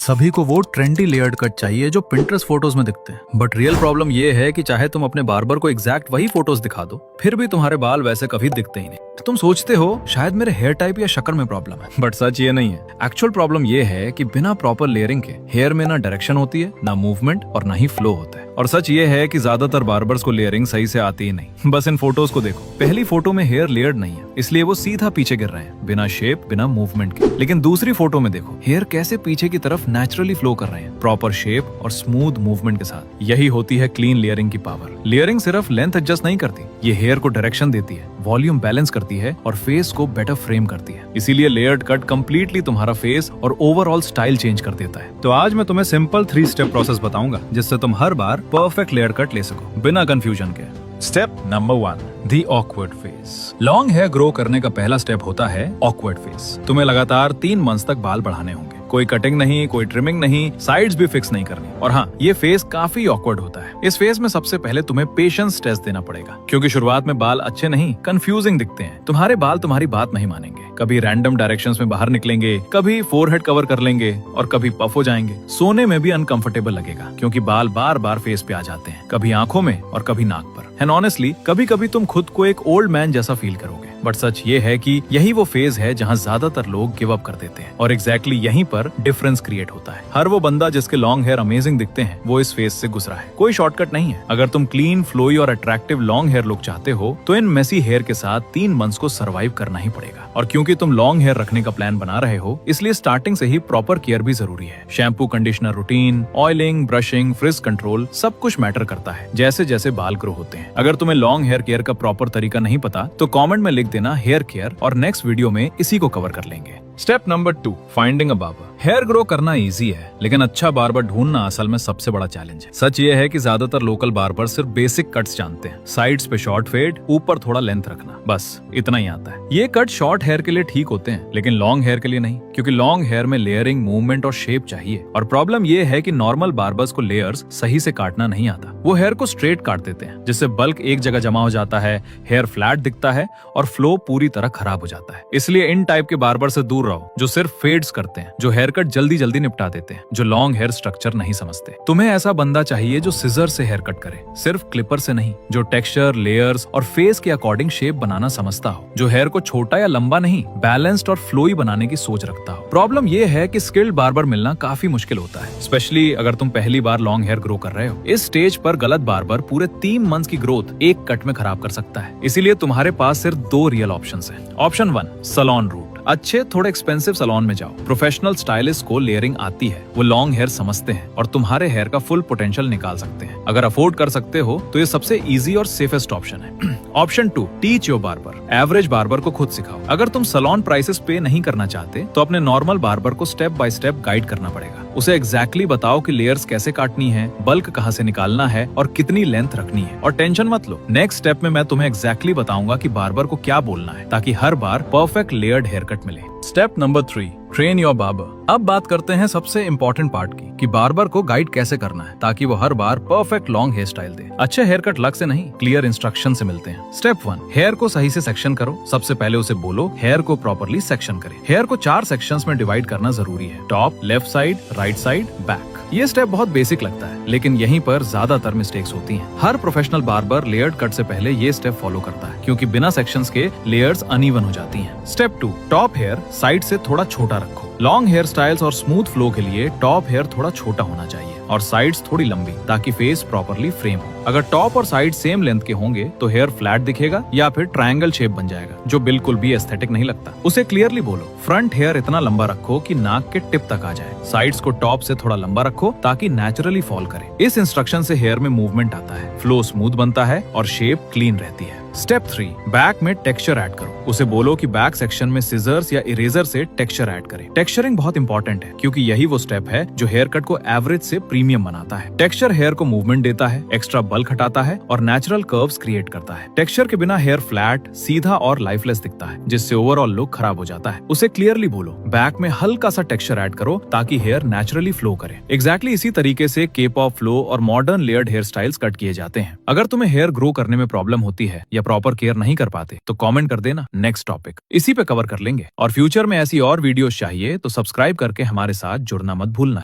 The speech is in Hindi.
सभी को वो ट्रेंडी लेयर्ड कट चाहिए जो पिंटरेस्ट फोटोज में दिखते हैं, बट रियल प्रॉब्लम ये है कि चाहे तुम अपने बार्बर को एग्जैक्ट वही फोटोज दिखा दो, फिर भी तुम्हारे बाल वैसे कभी दिखते ही नहीं। तो तुम सोचते हो शायद मेरे हेयर टाइप या शक्ल में प्रॉब्लम है, बट सच ये नहीं है। एक्चुअल प्रॉब्लम ये है कि बिना प्रॉपर लेयरिंग के हेयर में ना डायरेक्शन होती है, ना मूवमेंट और ना ही फ्लो होता है। और सच ये है कि ज्यादातर बार्बर्स को लेयरिंग सही से आती ही नहीं। बस इन फोटोज को देखो, पहली फोटो में हेयर लेयर्ड नहीं है, इसलिए वो सीधा पीछे गिर रहे हैं, बिना शेप बिना मूवमेंट के। लेकिन दूसरी फोटो में देखो, हेयर कैसे पीछे की तरफ नेचुरली फ्लो कर रहे हैं, प्रॉपर शेप और स्मूथ मूवमेंट के साथ। यही होती है क्लीन लेयरिंग की पावर। लेयरिंग सिर्फ लेंथ एडजस्ट नहीं करती, ये हेयर को डायरेक्शन देती है, वॉल्यूम बैलेंस करती है और फेस को बेटर फ्रेम करती है। इसीलिए लेयर्ड कट कंप्लीटली तुम्हारा फेस और ओवरऑल स्टाइल चेंज कर देता है। तो आज मैं तुम्हें सिंपल 3 स्टेप प्रोसेस बताऊंगा, जिससे तुम हर बार परफेक्ट लेयर कट ले सको बिना कंफ्यूजन के। Step number 1, the awkward face. Long hair grow करने का पहला स्टेप होता है ऑकवर्ड फेस। तुम्हें लगातार 3 मंथ्स तक बाल बढ़ाने होंगे, कोई कटिंग नहीं, कोई ट्रिमिंग नहीं, साइड्स भी फिक्स नहीं करनी। और हाँ, ये फेस काफी ऑकवर्ड होता है। इस फेस में सबसे पहले तुम्हें पेशेंस टेस्ट देना पड़ेगा, क्योंकि शुरुआत में बाल अच्छे नहीं, कंफ्यूजिंग दिखते हैं। तुम्हारे बाल तुम्हारी बात नहीं मानेंगे, कभी रैंडम डायरेक्शंस में बाहर निकलेंगे, कभी फोरहेड कवर कर लेंगे और कभी पफ हो जाएंगे। सोने में भी अनकंफर्टेबल लगेगा, क्योंकि बाल बार बार फेस पे आ जाते हैं, कभी आंखों में और कभी नाक पर। एंड ऑनेस्टली कभी कभी तुम खुद को एक ओल्ड मैन जैसा फील करोगे। बट सच ये है कि यही वो फेज है जहाँ ज्यादातर लोग गिव अप कर देते हैं, और एग्जैक्टली यहीं पर डिफरेंस क्रिएट होता है। हर वो बंदा जिसके लॉन्ग हेयर अमेजिंग दिखते हैं, वो इस फेज से गुजरा है। कोई शॉर्टकट नहीं है। अगर तुम क्लीन, फ्लोई और अट्रैक्टिव लॉन्ग हेयर लुक चाहते हो, तो इन मेसी हेयर के साथ 3 मंथ्स को सर्वाइव करना ही पड़ेगा। और क्योंकि तुम लॉन्ग हेयर रखने का प्लान बना रहे हो, इसलिए स्टार्टिंग से ही प्रॉपर केयर भी जरूरी है। Shampoo, conditioner routine, oiling, brushing, fridge control, सब कुछ मैटर करता है जैसे जैसे बाल ग्रो होते हैं। अगर तुम्हें लॉन्ग हेयर केयर का प्रॉपर तरीका नहीं पता, तो कमेंट में लिख देना हेयर केयर, और नेक्स्ट वीडियो में इसी को कवर कर लेंगे। Step number 2, finding a barber. Hair grow करना इजी है, लेकिन अच्छा बार्बर ढूंढना असल में सबसे बड़ा चैलेंज है। सच ये है कि ज्यादातर लोकल बार्बर सिर्फ बेसिक कट्स जानते हैं। साइड्स पे शॉर्ट फेड, ऊपर थोड़ा लेंथ रखना, बस इतना ही आता है। ये कट शॉर्ट हेयर के लिए ठीक होते हैं, लेकिन लॉन्ग हेयर के लिए नहीं, क्योंकि लॉन्ग हेयर में लेयरिंग, मूवमेंट और शेप चाहिए। और प्रॉब्लम ये है कि नॉर्मल बार्बर्स को लेयर्स सही से काटना नहीं आता। वो हेयर को स्ट्रेट काट देते हैं, जिससे बल्क एक जगह जमा हो जाता है, हेयर फ्लैट दिखता है और फ्लो पूरी तरह खराब हो जाता है। इसलिए इन टाइप के बार्बर से दूर रहो, जो सिर्फ फेड्स करते हैं, जो हेयर कट जल्दी जल्दी निपटा देते हैं, जो लॉन्ग हेयर स्ट्रक्चर नहीं समझते। तुम्हें ऐसा बंदा चाहिए जो सिजर से हेयर कट करे, सिर्फ क्लिपर से नहीं, जो टेक्सचर, लेयर्स और फेस के अकॉर्डिंग शेप बनाना समझता हो, जो हेयर को छोटा या लंबा नहीं, बैलेंस्ड और फ्लोई बनाने की सोच रखता हो। प्रॉब्लम ये है कि स्किल्ड बार्बर मिलना काफी मुश्किल होता है, स्पेशली अगर तुम पहली बार लॉन्ग हेयर ग्रो कर रहे हो। इस स्टेज पर गलत बार्बर पूरे 3 मंथ्स की ग्रोथ एक कट में खराब कर सकता है। इसीलिए तुम्हारे पास सिर्फ 2 रियल ऑप्शंस हैं। Option 1, salon route. अच्छे थोड़े एक्सपेंसिव सैलून में जाओ। प्रोफेशनल स्टाइलिस्ट को लेयरिंग आती है, वो लॉन्ग हेयर समझते हैं और तुम्हारे हेयर का फुल पोटेंशियल निकाल सकते हैं। अगर अफोर्ड कर सकते हो तो ये सबसे इजी और सेफेस्ट ऑप्शन है। Option 2, teach your barber. Average barber को खुद सिखाओ। अगर तुम सैलून प्राइसेस पे नहीं करना चाहते, तो अपने नॉर्मल बार्बर को स्टेप बाय स्टेप गाइड करना पड़ेगा। उसे एग्जैक्टली बताओ कि लेयर्स कैसे काटनी है, बल्क कहाँ से निकालना है और कितनी लेंथ रखनी है। और टेंशन मत लो, नेक्स्ट स्टेप में मैं तुम्हें एग्जैक्टली बताऊंगा कि बार्बर को क्या बोलना है, ताकि हर बार परफेक्ट लेयर्ड हेयर कट मिले। Step number 3, train your barber. अब बात करते हैं सबसे इम्पोर्टेंट पार्ट की, कि बार्बर को गाइड कैसे करना है, ताकि वो हर बार परफेक्ट लॉन्ग हेयर स्टाइल दे। अच्छे हेयर कट लक से नहीं, क्लियर इंस्ट्रक्शन से मिलते हैं। स्टेप 1, हेयर को सही से सेक्शन करो। सबसे पहले उसे बोलो हेयर को प्रॉपर्ली सेक्शन करे। हेयर को 4 सेक्शंस में डिवाइड करना जरूरी है, top, left side, right side, back. ये स्टेप बहुत बेसिक लगता है, लेकिन यहीं पर ज्यादातर मिस्टेक्स होती हैं। हर प्रोफेशनल बार्बर लेयर्ड कट से पहले ये स्टेप फॉलो करता है, क्योंकि बिना सेक्शंस के लेयर्स अनइवन हो जाती हैं। स्टेप 2, टॉप हेयर साइड से थोड़ा छोटा रखो। लॉन्ग हेयर स्टाइल्स और स्मूथ फ्लो के लिए टॉप हेयर थोड़ा छोटा होना चाहिए और साइड्स थोड़ी लंबी, ताकि फेस प्रॉपर्ली फ्रेम हो। अगर टॉप और साइड सेम लेंथ के होंगे तो हेयर फ्लैट दिखेगा या फिर ट्रायंगल शेप बन जाएगा, जो बिल्कुल भी एस्थेटिक नहीं लगता। उसे क्लियरली बोलो, फ्रंट हेयर इतना लंबा रखो कि नाक के टिप तक आ जाए। साइड्स को टॉप से थोड़ा लंबा रखो ताकि नेचुरली फॉल करे। इस इंस्ट्रक्शन से हेयर में मूवमेंट आता है, फ्लो स्मूथ बनता है और शेप क्लीन रहती है। स्टेप 3, बैक में टेक्सचर ऐड करो। उसे बोलो कि बैक सेक्शन में सिजर्स या इरेजर से टेक्सचर ऐड करे। टेक्सचरिंग बहुत इंपॉर्टेंट है, क्योंकि यही वो स्टेप है जो हेयर कट को एवरेज से प्रीमियम बनाता है। टेक्सचर हेयर को मूवमेंट देता है, एक्स्ट्रा बल्क हटाता है और नेचुरल कर्व्स क्रिएट करता है। टेक्सचर के बिना हेयर फ्लैट, सीधा और लाइफलेस दिखता है, जिससे ओवरऑल लुक खराब हो जाता है। उसे क्लियरली बोलो, बैक में हल्का सा टेक्सचर ऐड करो ताकि हेयर नेचुरली फ्लो करे। एग्जैक्टली इसी तरीके से केप ऑफ फ्लो और modern layered hair styles cut किए जाते हैं। अगर तुम्हें हेयर ग्रो करने में प्रॉब्लम होती है या प्रॉपर केयर नहीं कर पाते, तो कमेंट कर देना, नेक्स्ट टॉपिक इसी पे कवर कर लेंगे। और फ्यूचर में ऐसी और वीडियोस चाहिए तो सब्सक्राइब करके हमारे साथ जुड़ना मत भूलना।